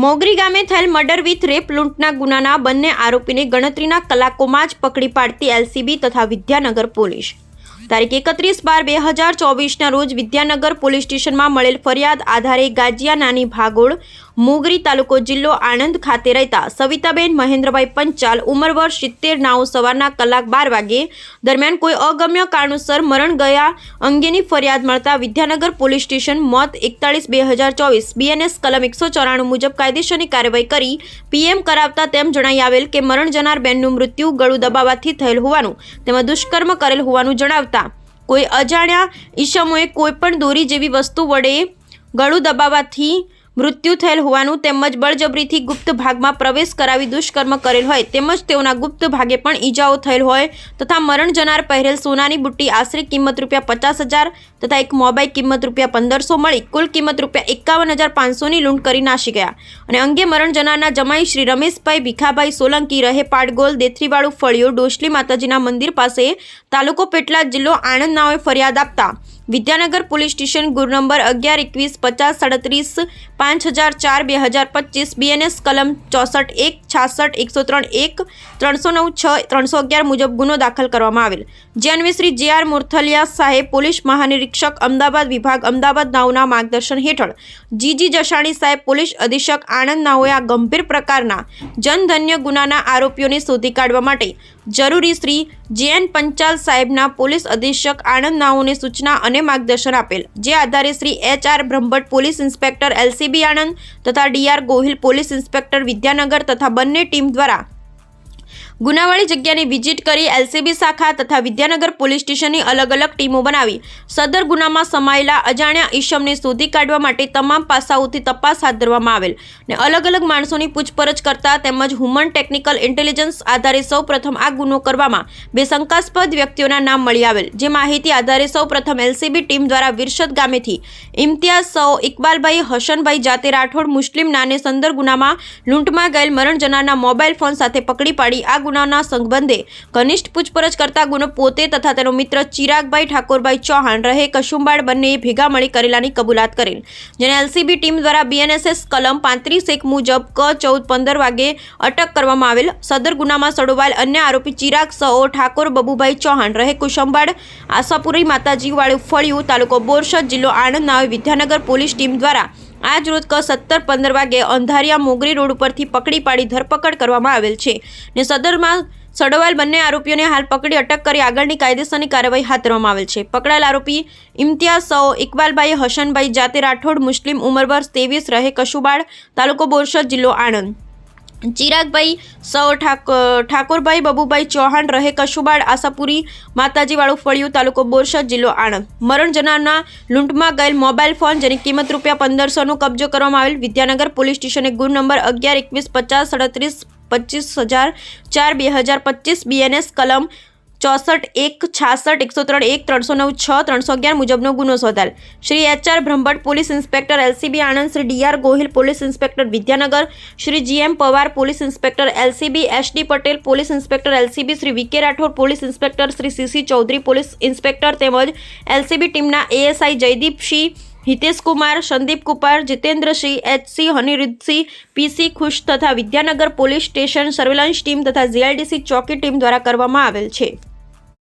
મોગરી ગામે થયેલ murder with rape લૂંટના ગુનાના બંને આરોપીને ગણતરીના કલાકોમાં જ પકડી પાડતી એલસીબી તથા વિદ્યાનગર પોલીસ। તારીખ 31/12/2024ના રોજ વિદ્યાનગર પોલીસ સ્ટેશનમાં મળેલ ફરિયાદ આધારે ગાજિયા નાની ભાગોળ મોગરી તાલુકો જિલ્લો આણંદ ખાતે રહેતા સવિતાબેન મહેન્દ્રભાઈ પંચાલ ઉંમર વર્ષ 70 નાઓ સવારના કલાક 12 વાગે દરમિયાન કોઈ અગમ્ય કારણોસર મરણ ગયા અંગેની ફરિયાદ મળતા વિદ્યાનગર પોલીસ સ્ટેશન મોત 41/2024 બીએનએસ કલમ 194 મુજબ કાયદેસરની કાર્યવાહી કરી પીએમ કરાવતા તેમ જણાઈ આવેલ કે મરણ જનાર બેનનું મૃત્યુ ગળું દબાવવાથી થયેલ હોવાનું તેમજ દુષ્કર્મ કરેલ હોવાનું જણાવતા કોઈ અજાણ્યા ઈસમોએ કોઈ પણ દોરી જેવી વસ્તુ વડે ગળું દબાવવાથી મૃત્યુ થયેલ હોવાનું તેમજ બળજબરીથી ગુપ્ત ભાગમાં પ્રવેશ કરાવી દુષ્કર્મ કરેલ હોય તેમજ તેઓના ગુપ્ત ભાગે પણ ઈજાઓ થયેલ હોય તથા મરણ જનાર પહેરેલ સોનાની બુટ્ટી આશરે કિંમત ₹50,000 તથા એક મોબાઈલ કિંમત ₹1500 મળી કુલ કિંમત ₹51,500ની લૂંટ કરી નાસી ગયા અને અંગે મરણ જનારના જમાઈ શ્રી રમેશભાઈ ભીખાભાઈ સોલંકી રહે પાટગોલ દેથરીવાળું ફળિયો ડોશલી માતાજીના મંદિર પાસે તાલુકો પેટલાદ જિલ્લો આણંદ નાઓએ ફરિયાદ આપતા વિદ્યાનગર પોલીસ સ્ટેશન ગુર નંબર 11 21 50 37 5004/2025 બીએનએસ કલમ 64 1 66 103 1 309 6 311 મુજબ ગુનો દાખલ કરવામાં આવેલ જે અન્વયે શ્રી જે.આર. મોરથલિયા સાહેબ પોલીસ મહાનિરીક્ષક અમદાવાદ વિભાગ અમદાવાદ નાઓના માર્ગદર્શન હેઠળ જી.જી. જસાણી સાહેબ પોલીસ અધિક્ષક આણંદ નાઓએ આ ગંભીર પ્રકારના જનધન્ય ગુનાના આરોપીઓને શોધી કાઢવા માટે જરૂરી શ્રી જે.એન. પંચાલ સાહેબના પોલીસ અધિક્ષક આણંદ નાઓને સૂચના અને માર્ગદર્શન આપેલ જે આધારે Shri HR. Brahmbhatt police inspector LCB Anand તથા ડી.આર. ગોહિલ પોલીસ ઇન્સ્પેક્ટર વિદ્યાનગર તથા બંને ટીમ દ્વારા ગુનાવાળી જગ્યાની વિઝિટ કરી એલસીબી શાખા તથા વિદ્યાનગર પોલીસ સ્ટેશનની અલગ અલગ ટીમો બનાવી સદર ગુનામાં સમાયેલા અજાણ્યા ઈસમને શોધી કાઢવા માટે તમામ પાસાઓથી તપાસ હાથ ધરવામાં આવેલ ને અલગ અલગ માણસોની પૂછપરછ કરતા તેમજ હ્યુમન ટેકનિકલ ઇન્ટેલિજન્સ આધારે સૌપ્રથમ આ ગુનો કરવામાં બે શંકાસ્પદ વ્યક્તિઓના નામ મળી આવેલ જે માહિતી આધારે સૌપ્રથમ એલસીબી ટીમ દ્વારા વિરસદ ગામેથી ઇમ્તિયાઝ સૌ ઇકબાલભાઈ હસનભાઈ જાતે રાઠોડ મુસ્લિમ નાને સંદર ગુનામાં લૂંટમાં ગયેલ મરણ જનારના મોબાઈલ ફોન સાથે પકડી પાડી આ ગુનાના સંબંધે ઘનિષ્ઠ પૂછપરછ કરતા ગુનો પોતે તથા તેનો મિત્ર ચિરાગભાઈ ઠાકોરભાઈ ચૌહાણ રહે કશુંબાડ બંનેએ ભેગા મળી કરેલાની કબૂલાત કરેલ જેને એલસીબી ટીમ દ્વારા બીએનએસએસ કલમ 35(1) મુજબ ક 14:15 વાગે અટક કરવામાં આવેલ સદર ગુનામાં સડોવાયેલ અન્ય આરોપી ચિરાગ સઓ ઠાકોર બબુભાઈ ચૌહાણ રહે કુશંબાડ આશાપુરી માતાજી વાળું ફળિયું તાલુકો બોરસદ જિલ્લો આણંદ નાઓએ વિદ્યાનગર પોલીસ ટીમ દ્વારા આજ રોજ ક 17:15 વાગે અંધારિયા મોગરી રોડ ઉપરથી પકડી પાડી ધરપકડ કરવામાં આવેલ છે ને સદરમાં સડવાયેલ બંને આરોપીઓને હાલ પકડી અટક કરી આગળની કાયદેસરની કાર્યવાહી હાથ ધરવામાં આવેલ છે। પકડાયેલ આરોપી ઇમ્તિયાઝ સઓ ઇકબાલભાઈ હસનભાઈ જાતે રાઠોડ મુસ્લિમ ઉંમર વર્ષ 23 રહે કશુબાડ તાલુકો બોરસદ જિલ્લો આણંદ ચિરાગભાઈ સૌ ઠાકોરભાઈ બબુભાઈ ચૌહાણ રહે કશુબાડ આશાપુરી માતાજીવાળું ફળિયું તાલુકો બોરસદ જિલ્લો આણંદ મરણ જનારના લૂંટમાં ગયેલ મોબાઈલ ફોન જેની કિંમત ₹1500નો કબજો કરવામાં આવેલ વિદ્યાનગર પોલીસ સ્ટેશને ગુર નંબર 11 21 50 37 25/2025 બીએનએસ કલમ 64 1 66 103 1 309 6 311 મુજબનો ગુનો શોધાયેલ Shri HR. Brahmbhatt police inspector LCB Anand Shri DR. Gohil police inspector Vidyanagar Shri GM. Pawar police inspector LCB SD. Patel police inspector LCB Shri VK. Rathod police inspector Shri CC. Chaudhary police inspector તેમજ એલસીબી ટીમના ASI Jaydeepsinh Hitesh Kumar Sandeep Kumar Jitendrasinh HC. Anirudhsinh PC. Khush તથા Vidyanagar police station surveillance team તથા GIDC ચોકી team દ્વારા કરવામાં આવેલ છે।